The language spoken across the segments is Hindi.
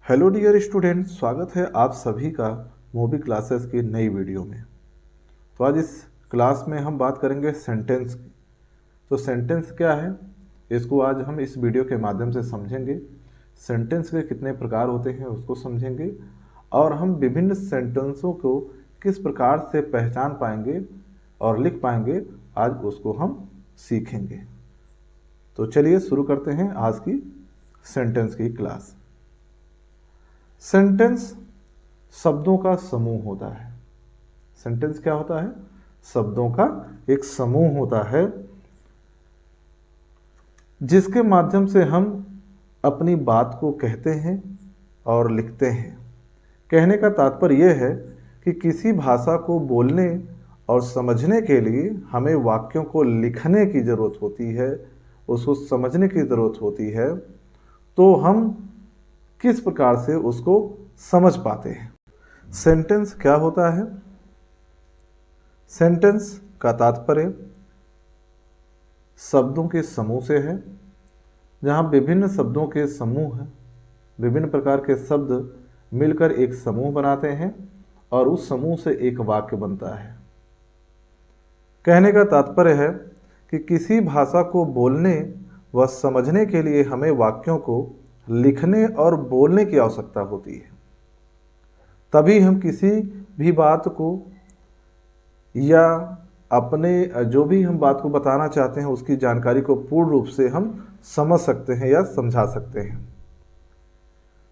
हेलो डियर स्टूडेंट, स्वागत है आप सभी का मूवी क्लासेस की नई वीडियो में। तो आज इस क्लास में हम बात करेंगे सेंटेंस की। तो सेंटेंस क्या है, इसको आज हम इस वीडियो के माध्यम से समझेंगे। सेंटेंस के कितने प्रकार होते हैं उसको समझेंगे और हम विभिन्न सेंटेंसों को किस प्रकार से पहचान पाएंगे और लिख पाएंगे, आज उसको हम सीखेंगे। तो चलिए शुरू करते हैं आज की सेंटेंस की क्लास। सेंटेंस शब्दों का समूह होता है। सेंटेंस क्या होता है? शब्दों का एक समूह होता है जिसके माध्यम से हम अपनी बात को कहते हैं और लिखते हैं। कहने का तात्पर्य यह है कि किसी भाषा को बोलने और समझने के लिए हमें वाक्यों को लिखने की ज़रूरत होती है, उसको समझने की ज़रूरत होती है, तो हम किस प्रकार से उसको समझ पाते हैं। सेंटेंस क्या होता है? सेंटेंस का तात्पर्य शब्दों के समूह से है, जहाँ विभिन्न शब्दों के समूह हैं, विभिन्न प्रकार के शब्द मिलकर एक समूह बनाते हैं और उस समूह से एक वाक्य बनता है। कहने का तात्पर्य है कि किसी भाषा को बोलने व समझने के लिए हमें वाक्यों को लिखने और बोलने की आवश्यकता होती है। तभी हम किसी भी बात को या अपने जो भी हम बात को बताना चाहते हैं उसकी जानकारी को पूर्ण रूप से हम समझ सकते हैं या समझा सकते हैं।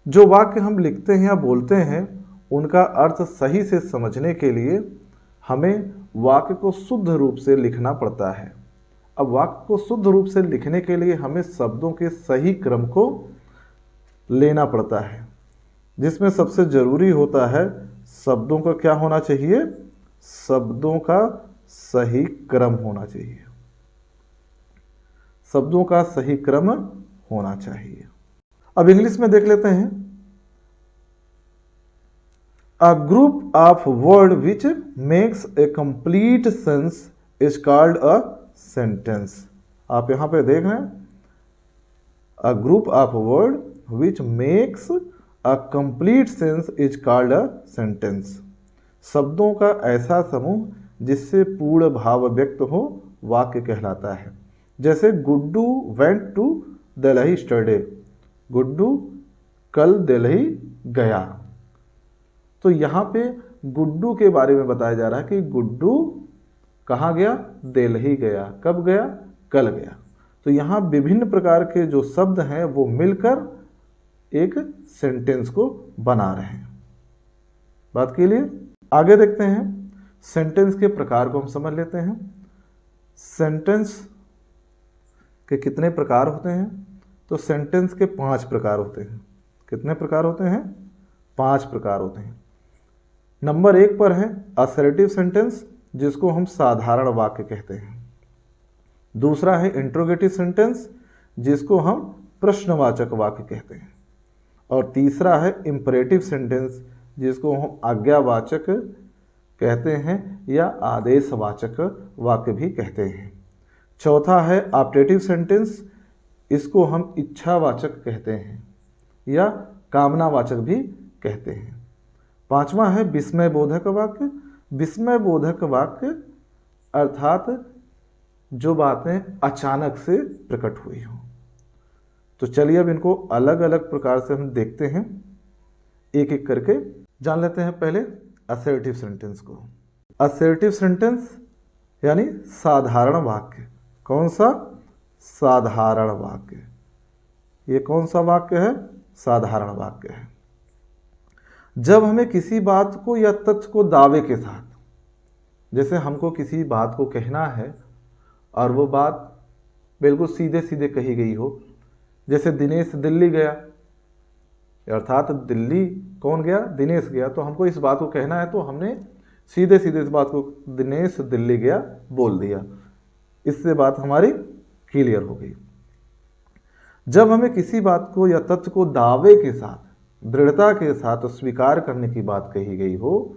जो वाक्य हम लिखते हैं या बोलते हैं उनका अर्थ सही से समझने के लिए हमें वाक्य को शुद्ध रूप से लिखना पड़ता है। अब वाक्य को शुद्ध रूप से लिखने के लिए हमें शब्दों के सही क्रम को लेना पड़ता है, जिसमें सबसे जरूरी होता है शब्दों का क्या होना चाहिए? शब्दों का सही क्रम होना चाहिए। शब्दों का सही क्रम होना चाहिए। अब इंग्लिश में देख लेते हैं। A group of word which makes a complete sense is called a sentence. आप यहां पे देख रहे हैं, a group of word which makes a complete sense is called a sentence। शब्दों का ऐसा समूह जिससे पूर्ण भाव व्यक्त हो वाक्य कहलाता है। जैसे Guddu went to Delhi study, Guddu कल दिल्ली गया। तो यहाँ पे गुड्डू के बारे में बताया जा रहा है कि गुड्डू कहाँ गया? दिल्ली गया। कब गया? कल गया। तो यहाँ विभिन्न प्रकार के जो शब्द हैं वो मिलकर एक सेंटेंस को बना रहे हैं। बात के लिए आगे देखते हैं। सेंटेंस के प्रकार को हम समझ लेते हैं। सेंटेंस के कितने प्रकार होते हैं? तो सेंटेंस के 5 प्रकार होते हैं। कितने प्रकार होते हैं? 5 प्रकार होते हैं। नंबर 1 पर है असर्टिव सेंटेंस, जिसको हम साधारण वाक्य कहते हैं। दूसरा है इंट्रोगेटिव सेंटेंस, जिसको हम प्रश्नवाचक वाक्य कहते हैं। और तीसरा है इंपरेटिव सेंटेंस, जिसको हम आज्ञावाचक कहते हैं या आदेशवाचक वाक्य भी कहते हैं। चौथा है ऑप्टेटिव सेंटेंस, इसको हम इच्छावाचक कहते हैं या कामनावाचक भी कहते हैं। पांचवा है विस्मयबोधक वाक्य। विस्मयबोधक वाक्य अर्थात जो बातें अचानक से प्रकट हुई हों। तो चलिए अब इनको अलग अलग प्रकार से हम देखते हैं, एक एक करके जान लेते हैं। पहले असर्टिव सेंटेंस को। असर्टिव सेंटेंस यानी साधारण वाक्य। कौन सा? साधारण वाक्य। ये कौन सा वाक्य है? साधारण वाक्य है। जब हमें किसी बात को या तथ्य को दावे के साथ, जैसे हमको किसी बात को कहना है और वो बात बिल्कुल सीधे सीधे कही गई हो, जैसे दिनेश दिल्ली गया, अर्थात दिल्ली कौन गया? दिनेश गया। तो हमको इस बात को कहना है तो हमने सीधे सीधे इस बात को दिनेश दिल्ली गया बोल दिया। इससे बात हमारी क्लियर हो गई। जब हमें किसी बात को या तथ्य को दावे के साथ, दृढ़ता के साथ स्वीकार करने की बात कही गई हो,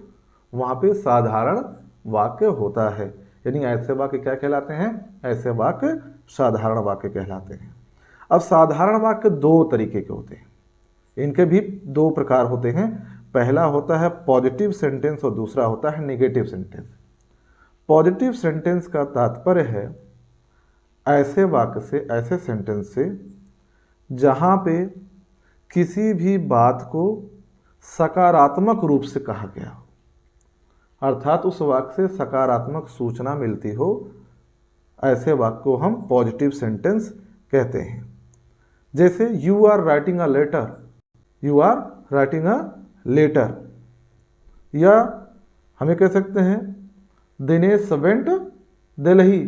वहां पे साधारण वाक्य होता है। यानी ऐसे वाक्य क्या कहलाते हैं? ऐसे वाक्य साधारण वाक्य कहलाते हैं। अब साधारण वाक्य 2 तरीके के होते हैं। इनके भी दो प्रकार होते हैं, पहला होता है पॉजिटिव सेंटेंस और दूसरा होता है नेगेटिव सेंटेंस। पॉजिटिव सेंटेंस का तात्पर्य है ऐसे वाक्य से, ऐसे सेंटेंस से जहाँ पे किसी भी बात को सकारात्मक रूप से कहा गया, अर्थात उस वाक्य से सकारात्मक सूचना मिलती हो, ऐसे वाक्य को हम पॉजिटिव सेंटेंस कहते हैं। जैसे you are writing a letter, you are writing a letter, या हमें कह सकते हैं दिनेश वेंट दिल्ली।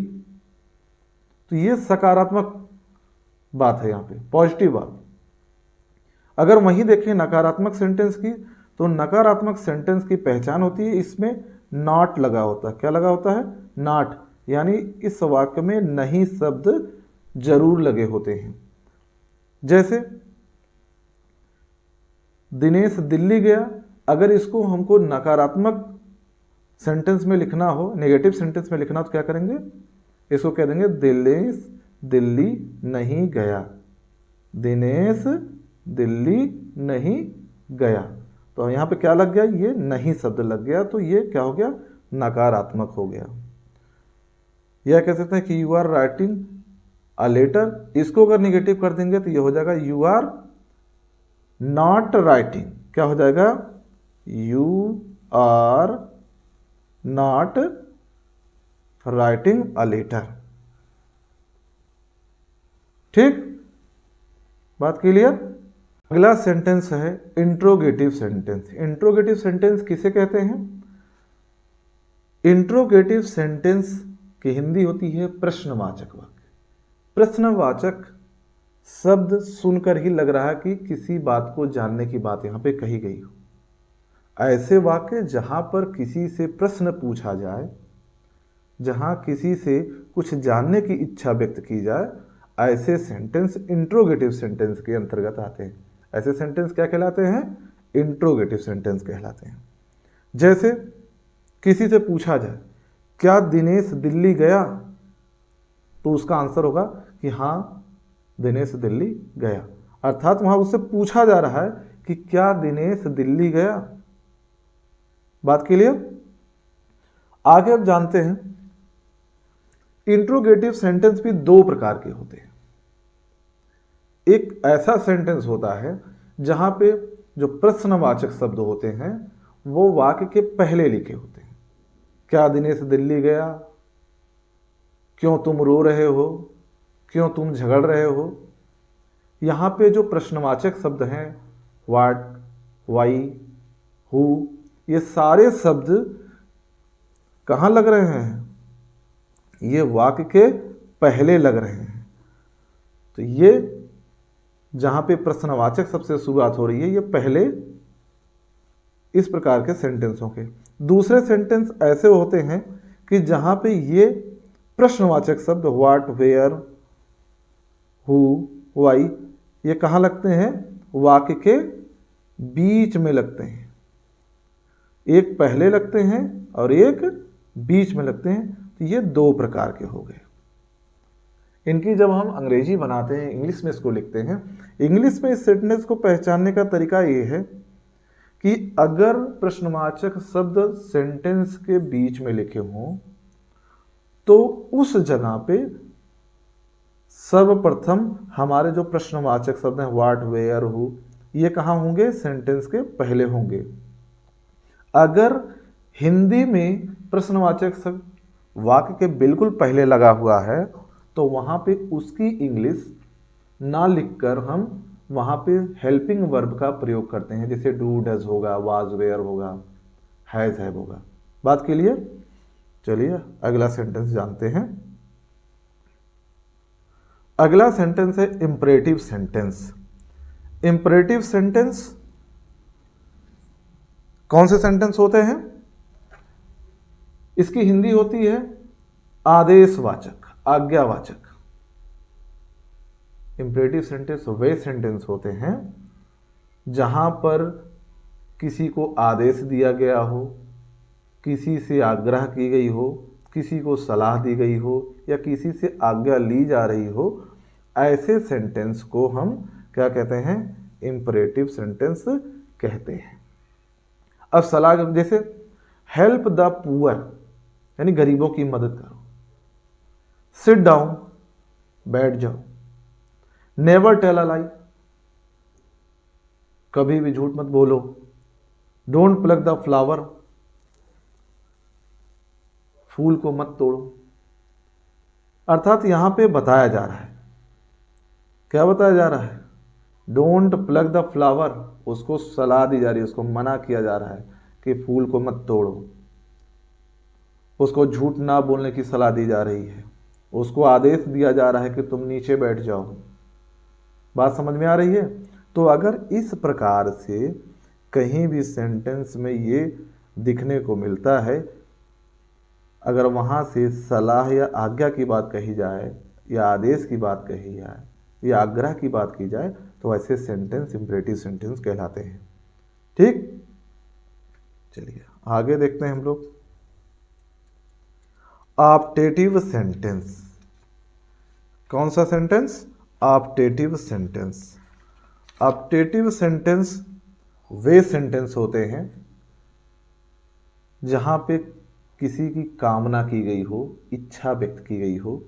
तो ये सकारात्मक बात है, यहाँ पे पॉजिटिव बात। अगर वहीं देखें नकारात्मक सेंटेंस की, तो नकारात्मक सेंटेंस की पहचान होती है इसमें नॉट लगा होता है। क्या लगा होता है? नॉट, यानी इस वाक्य में नहीं शब्द जरूर लगे होते हैं। जैसे दिनेश दिल्ली गया, अगर इसको हमको नकारात्मक सेंटेंस में लिखना हो, नेगेटिव सेंटेंस में लिखना, तो क्या करेंगे? इसको कह देंगे दिनेश दिल्ली नहीं गया, दिनेश दिल्ली नहीं गया। तो यहाँ पे क्या लग गया? ये नहीं शब्द लग गया, तो ये क्या हो गया? नकारात्मक हो गया। यह कह सकते हैं कि you are writing a letter, इसको अगर निगेटिव कर देंगे तो ये हो जाएगा यू आर नॉट राइटिंग। क्या हो जाएगा? You are not writing a letter. ठीक, बात क्लियर? अगला सेंटेंस है इंट्रोगेटिव सेंटेंस। इंट्रोगेटिव सेंटेंस किसे कहते हैं? इंट्रोगेटिव सेंटेंस की हिंदी होती है प्रश्नवाचक वाक्य। प्रश्नवाचक शब्द सुनकर ही लग रहा है कि किसी बात को जानने की बात यहाँ पे कही गई हो। ऐसे वाक्य जहाँ पर किसी से प्रश्न पूछा जाए, जहाँ किसी से कुछ जानने की इच्छा व्यक्त की जाए, ऐसे सेंटेंस इंट्रोगेटिव सेंटेंस के अंतर्गत आते हैं। ऐसे सेंटेंस क्या कहलाते हैं? इंट्रोगेटिव सेंटेंस कहलाते हैं। जैसे किसी से पूछा जाए क्या दिनेश दिल्ली गया, तो उसका आंसर होगा कि हाँ दिनेश दिल्ली गया। अर्थात वहां उससे पूछा जा रहा है कि क्या दिनेश दिल्ली गया। बात क्लियर? आगे अब जानते हैं इंट्रोगेटिव सेंटेंस भी दो प्रकार के होते हैं। एक ऐसा सेंटेंस होता है जहां पे जो प्रश्नवाचक शब्द होते हैं वो वाक्य के पहले लिखे होते हैं। क्या दिनेश दिल्ली गया, क्यों तुम रो रहे हो, क्यों तुम झगड़ रहे हो। यहाँ पे जो प्रश्नवाचक शब्द हैं व्हाट, वाई, हु, ये सारे शब्द कहाँ लग रहे हैं? ये वाक्य के पहले लग रहे हैं। तो ये जहाँ पे प्रश्नवाचक शब्द से शुरुआत हो रही है, ये पहले इस प्रकार के सेंटेंसों के। दूसरे सेंटेंस ऐसे होते हैं कि जहाँ पे ये प्रश्नवाचक शब्द व्हाट, वेयर, हु, वाई, ये कहाँ लगते हैं? वाक्य के बीच में लगते हैं। एक पहले लगते हैं और एक बीच में लगते हैं। तो ये दो प्रकार के हो गए। इनकी जब हम अंग्रेजी बनाते हैं, इंग्लिश में इसको लिखते हैं, इंग्लिश में इस सेंटेंस को पहचानने का तरीका ये है कि अगर प्रश्नवाचक शब्द सेंटेंस के बीच में लिखे हों तो उस जगह पे सर्वप्रथम हमारे जो प्रश्नवाचक शब्द हैं व्हाट, वेयर, हु, ये कहाँ होंगे? सेंटेंस के पहले होंगे। अगर हिंदी में प्रश्नवाचक शब्द वाक्य के बिल्कुल पहले लगा हुआ है तो वहाँ पे उसकी इंग्लिश ना लिखकर हम वहाँ पे हेल्पिंग वर्ब का प्रयोग करते हैं। जैसे डू, डज होगा, वाज, वेयर होगा, हैज, हैव होगा। बात के लिए चलिए अगला सेंटेंस जानते हैं। अगला सेंटेंस है इंपरेटिव सेंटेंस। इंपरेटिव सेंटेंस कौन से सेंटेंस होते हैं? इसकी हिंदी होती है आदेशवाचक, आज्ञावाचक। इंपरेटिव सेंटेंस वे सेंटेंस होते हैं जहां पर किसी को आदेश दिया गया हो, किसी से आग्रह की गई हो, किसी को सलाह दी गई हो या किसी से आज्ञा ली जा रही हो, ऐसे सेंटेंस को हम क्या कहते हैं? इंपरेटिव सेंटेंस कहते हैं। अब सलाह, जैसे हेल्प द पुअर यानी गरीबों की मदद करो, सिट डाउन बैठ जाओ, नेवर टेल अ लाई कभी भी झूठ मत बोलो, डोंट प्लग द फ्लावर फूल को मत तोड़ो। अर्थात यहां पे बताया जा रहा है, क्या बताया जा रहा है, डोंट प्लग द फ्लावर, उसको सलाह दी जा रही है, उसको मना किया जा रहा है कि फूल को मत तोड़ो, उसको झूठ ना बोलने की सलाह दी जा रही है, उसको आदेश दिया जा रहा है कि तुम नीचे बैठ जाओ। बात समझ में आ रही है? तो अगर इस प्रकार से कहीं भी सेंटेंस में ये दिखने को मिलता है, अगर वहाँ से सलाह या आज्ञा की बात कही जाए या आदेश की बात कही जाए या आग्रह की बात की जाए तो ऐसे सेंटेंस इंपरेटिव सेंटेंस कहलाते हैं। ठीक, चलिए आगे देखते हैं हम लोग। ऑप्टेटिव सेंटेंस, कौन सा sentence? Optative sentence. Optative sentence वे सेंटेंस होते हैं जहां पे किसी की कामना की गई हो, इच्छा व्यक्त की गई हो,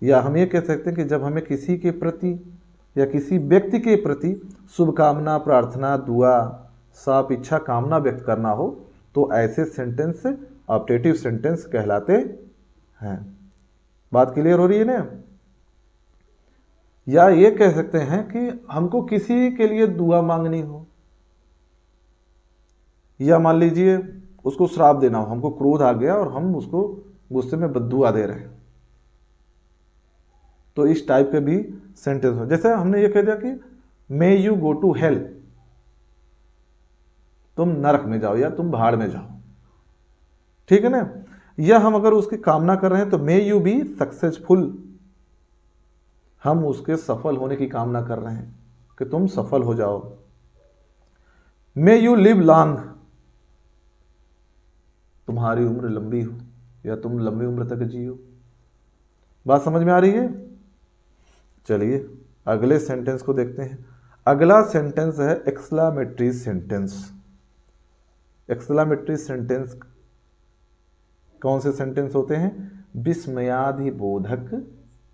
या हम ये कह सकते हैं कि जब हमें किसी के प्रति या किसी व्यक्ति के प्रति शुभकामना, प्रार्थना, दुआ, साफ इच्छा, कामना व्यक्त करना हो तो ऐसे सेंटेंस ऑप्टेटिव सेंटेंस कहलाते हैं। बात क्लियर हो रही है ना? या ये कह सकते हैं कि हमको किसी के लिए दुआ मांगनी हो, या मान लीजिए उसको श्राप देना हो, हमको क्रोध आ गया और हम उसको गुस्से में बद्दुआ दे रहे हैं, तो इस टाइप के भी सेंटेंस हो। जैसे हमने ये कह दिया कि may you go to hell, तुम नरक में जाओ या तुम भाड़ में जाओ, ठीक है ना? या हम अगर उसकी कामना कर रहे हैं तो मे यू बी सक्सेसफुल, हम उसके सफल होने की कामना कर रहे हैं कि तुम सफल हो जाओ। मे यू लिव लॉन्ग, तुम्हारी उम्र लंबी हो या तुम लंबी उम्र तक जियो। बात समझ में आ रही है? चलिए अगले सेंटेंस को देखते हैं। अगला सेंटेंस है एक्सक्लामेटरी सेंटेंस। एक्सक्लामेटरी सेंटेंस कौन से सेंटेंस होते हैं? विस्मयादिबोधक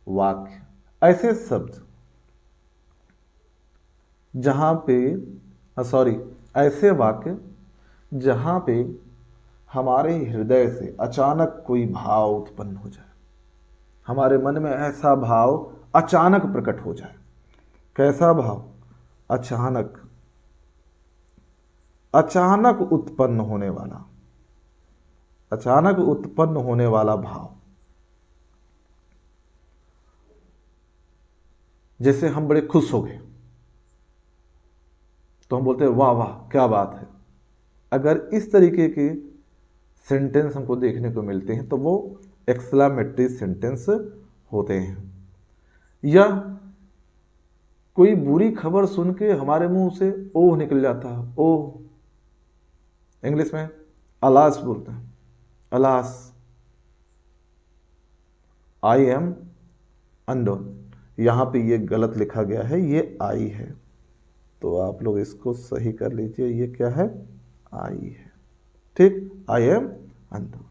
वाक्य, ऐसे शब्द जहां पे ऐसे वाक्य जहां पे हमारे हृदय से अचानक कोई भाव उत्पन्न हो जाए, हमारे मन में ऐसा भाव अचानक प्रकट हो जाए। कैसा भाव? अचानक उत्पन्न होने वाला, अचानक उत्पन्न होने वाला भाव। जैसे हम बड़े खुश हो गए तो हम बोलते हैं वाह वाह क्या बात है। अगर इस तरीके के सेंटेंस हमको देखने को मिलते हैं तो वो एक्सक्लामेटरी सेंटेंस होते हैं। या कोई बुरी खबर सुन के हमारे मुंह से ओह निकल जाता है, ओह, इंग्लिश में अलास बोलते हैं, अलास, आई एम अनडोन। यहां पे ये गलत लिखा गया है, ये आई है, तो आप लोग इसको सही कर लीजिए, ये क्या है? आई है, ठीक, आई एम अनडोन।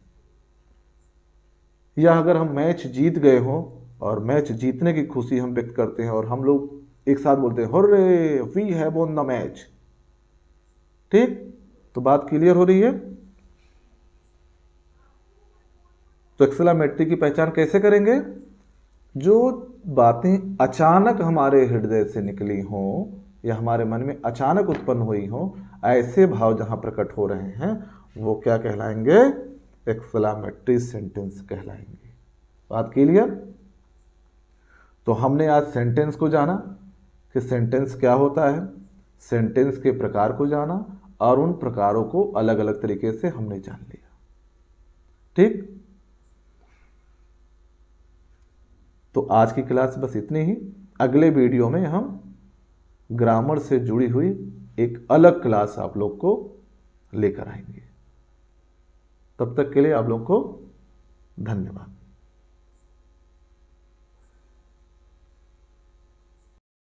या अगर हम मैच जीत गए हों और मैच जीतने की खुशी हम व्यक्त करते हैं और हम लोग एक साथ बोलते हैं hurray we have won the match, ठीक, तो बात क्लियर हो रही है? तो एक्सक्लामेटरी की पहचान कैसे करेंगे? जो बातें अचानक हमारे हृदय से निकली हों या हमारे मन में अचानक उत्पन्न हुई हों, ऐसे भाव जहां प्रकट हो रहे हैं वो क्या कहलाएंगे? एक्सक्लामेटरी सेंटेंस कहलाएंगे। बात क्लियर? तो हमने आज सेंटेंस को जाना कि सेंटेंस क्या होता है, सेंटेंस के प्रकार को जाना और उन प्रकारों को अलग अलग तरीके से हमने जान लिया, ठीक। तो आज की क्लास बस इतनी ही। अगले वीडियो में हम ग्रामर से जुड़ी हुई एक अलग क्लास आप लोग को लेकर आएंगे। तब तक के लिए आप लोग को धन्यवाद।